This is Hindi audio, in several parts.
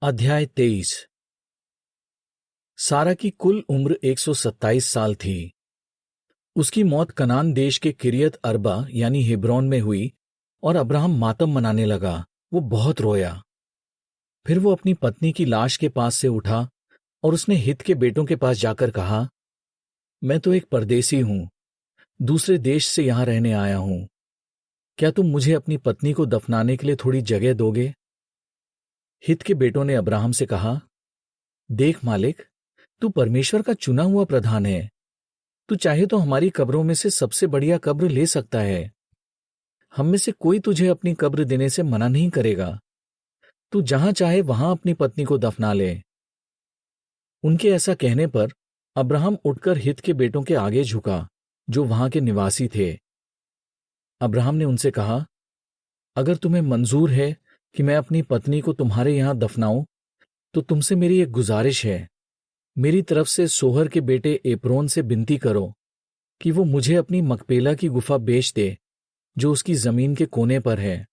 अध्याय 23। सारा की कुल उम्र 127 साल थी। उसकी मौत कनान देश के किरियत अरबा यानी हेब्रोन में हुई और अब्राहम मातम मनाने लगा। वो बहुत रोया। फिर वो अपनी पत्नी की लाश के पास से उठा और उसने हित के बेटों के पास जाकर कहा, मैं तो एक परदेसी हूं, दूसरे देश से यहां रहने आया हूं। क्या तुम मुझे अपनी पत्नी को दफनाने के लिए थोड़ी जगह दोगे? हित के बेटों ने अब्राहम से कहा, देख मालिक, तू परमेश्वर का चुना हुआ प्रधान है। तू चाहे तो हमारी कब्रों में से सबसे बढ़िया कब्र ले सकता है। हम में से कोई तुझे अपनी कब्र देने से मना नहीं करेगा। तू जहां चाहे वहां अपनी पत्नी को दफना ले। उनके ऐसा कहने पर अब्राहम उठकर हित के बेटों के आगे झुका, जो वहां के निवासी थे। अब्राहम ने उनसे कहा, अगर तुम्हें मंजूर है कि मैं अपनी पत्नी को तुम्हारे यहां दफनाऊं, तो तुमसे मेरी एक गुजारिश है। मेरी तरफ से सोहर के बेटे एप्रोन से विनती करो कि वो मुझे अपनी मकपेला की गुफा बेच दे, जो उसकी जमीन के कोने पर है।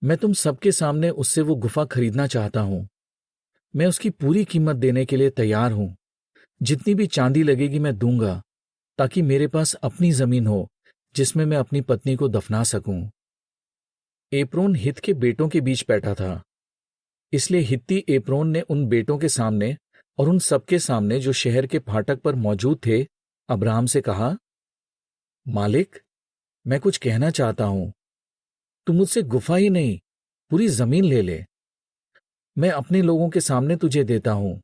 मैं तुम सबके सामने उससे वो गुफा खरीदना चाहता हूं। मैं उसकी पूरी कीमत देने के लिए तैयार हूं। जितनी भी चांदी लगेगी मैं दूंगा, ताकि मेरे पास अपनी जमीन हो जिसमें मैं अपनी पत्नी को दफना सकूं। एप्रोन हित के बेटों के बीच बैठा था, इसलिए हित्ती एप्रोन ने उन बेटों के सामने और उन सबके सामने जो शहर के फाटक पर मौजूद थे, अब्राहम से कहा, मालिक, मैं कुछ कहना चाहता हूं। तू मुझसे गुफा ही नहीं, पूरी जमीन ले ले। मैं अपने लोगों के सामने तुझे देता हूं।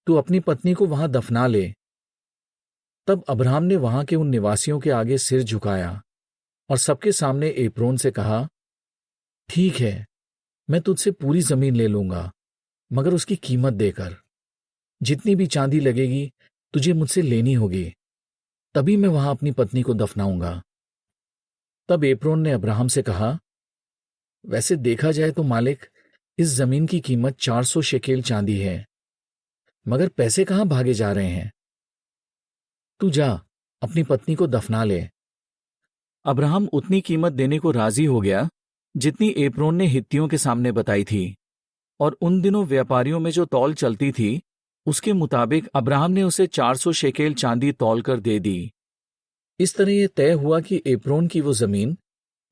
तू अपनी पत्नी को वहां दफना ले। तब अब्राहम ने वहां के उन निवासियों के आगे सिर झुकाया और सबके सामने एप्रोन से कहा, ठीक है, मैं तुझसे पूरी जमीन ले लूंगा, मगर उसकी कीमत देकर। जितनी भी चांदी लगेगी तुझे मुझसे लेनी होगी, तभी मैं वहां अपनी पत्नी को दफनाऊंगा। तब एप्रोन ने अब्राहम से कहा, वैसे देखा जाए तो मालिक, इस जमीन की कीमत 400 शेकेल चांदी है, मगर पैसे कहां भागे जा रहे हैं? तू जा, अपनी पत्नी को दफना ले। अब्राहम उतनी कीमत देने को राजी हो गया जितनी एप्रोन ने हित्तियों के सामने बताई थी, और उन दिनों व्यापारियों में जो तौल चलती थी, उसके मुताबिक अब्राहम ने उसे 400 शेकेल चांदी तौल कर दे दी। इस तरह यह तय हुआ कि एप्रोन की वो जमीन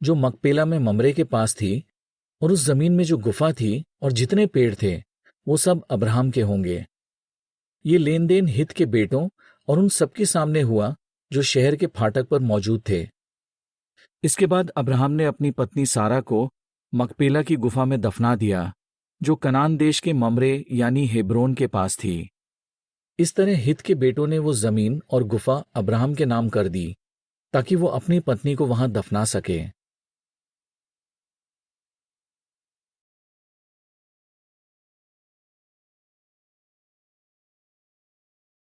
जो मकपेला में ममरे के पास थी, और उस जमीन में जो गुफा थी और जितने पेड़ थे, वो सब अब्राहम के होंगे। ये लेन देन हित के बेटों और उन सबके सामने हुआ जो शहर के फाटक पर मौजूद थे। इसके बाद अब्राहम ने अपनी पत्नी सारा को मकपेला की गुफा में दफना दिया, जो कनान देश के ममरे यानी हेब्रोन के पास थी। इस तरह हित के बेटों ने वो जमीन और गुफा अब्राहम के नाम कर दी, ताकि वो अपनी पत्नी को वहां दफना सके।